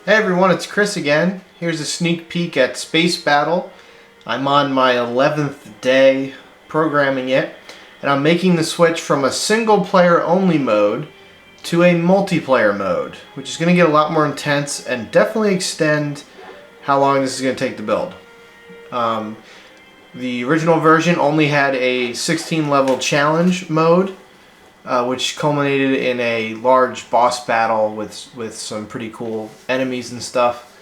Hey everyone, it's Chris again. Here's a sneak peek at Space Battle. I'm on my 11th day programming it, and I'm making the switch from a single player only mode to a multiplayer mode, which is going to get a lot more intense and definitely extend how long this is going to take to build. The original version only had a 16 level challenge mode, which culminated in a large boss battle with some pretty cool enemies and stuff.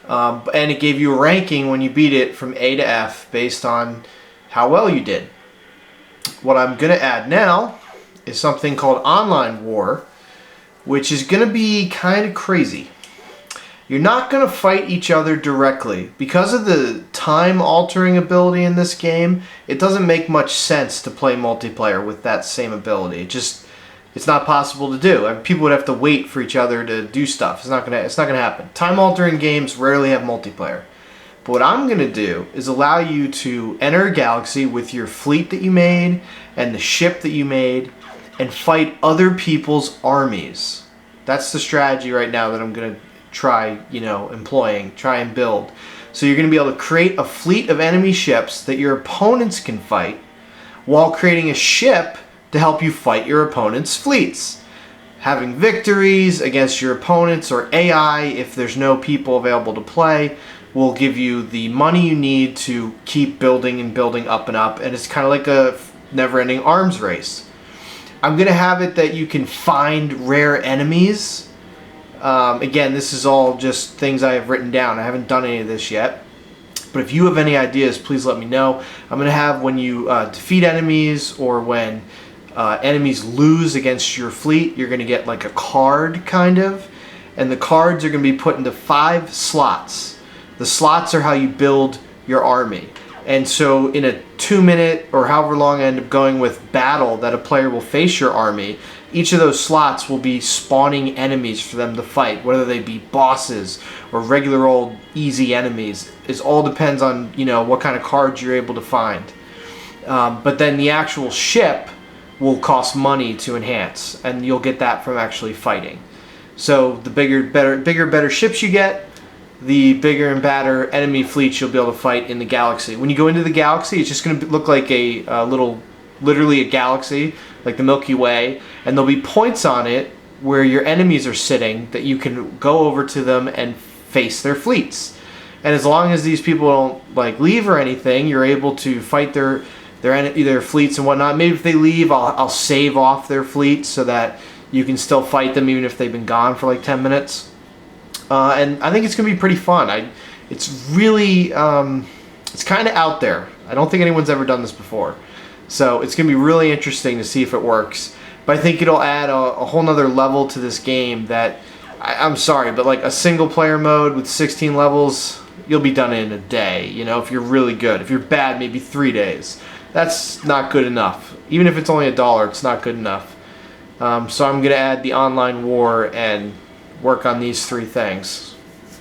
And it gave you a ranking when you beat it from A to F based on how well you did. What I'm going to add now is something called Online War, which is going to be kind of crazy. You're not going to fight each other directly. Because of the time-altering ability in this game, it doesn't make much sense to play multiplayer with that same ability. It's not possible to do. I mean, people would have to wait for each other to do stuff. It's not gonna happen. Time-altering games rarely have multiplayer. But what I'm going to do is allow you to enter a galaxy with your fleet that you made and the ship that you made and fight other people's armies. That's the strategy right now that I'm going to try and build. So you're going to be able to create a fleet of enemy ships that your opponents can fight while creating a ship to help you fight your opponent's fleets. Having victories against your opponents or AI, if there's no people available to play, will give you the money you need to keep building and building up and up, and it's kind of like a never-ending arms race. I'm going to have it that you can find rare enemies. Again, this is all just things I have written down. I haven't done any of this yet. But if you have any ideas, please let me know. I'm going to have when you defeat enemies or when enemies lose against your fleet, you're going to get like a card, kind of. And the cards are going to be put into 5 slots. The slots are how you build your army. And so in a 2-minute or however long I end up going with battle that a player will face your army, each of those slots will be spawning enemies for them to fight, whether they be bosses or regular old easy enemies. It all depends on, what kind of cards you're able to find. But then the actual ship will cost money to enhance, and you'll get that from actually fighting. So the bigger, better ships you get, the bigger and badder enemy fleets you'll be able to fight in the galaxy. When you go into the galaxy, it's just going to look like a literally a galaxy, like the Milky Way, and there'll be points on it where your enemies are sitting that you can go over to them and face their fleets. And as long as these people don't leave or anything, you're able to fight their fleets and whatnot. Maybe if they leave, I'll save off their fleets so that you can still fight them even if they've been gone for like 10 minutes. And I think it's going to be pretty fun. It's really, it's kind of out there. I don't think anyone's ever done this before. So it's going to be really interesting to see if it works. But I think it'll add a whole nother level to this game that, I'm sorry, but like a single player mode with 16 levels, you'll be done in a day, if you're really good. If you're bad, maybe 3 days. That's not good enough. Even if it's only $1, it's not good enough. So I'm going to add the Online War and work on these 3 things.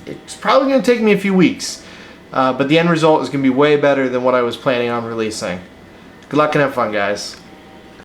It's probably going to take me a few weeks, but the end result is going to be way better than what I was planning on releasing. Good luck and have fun, guys.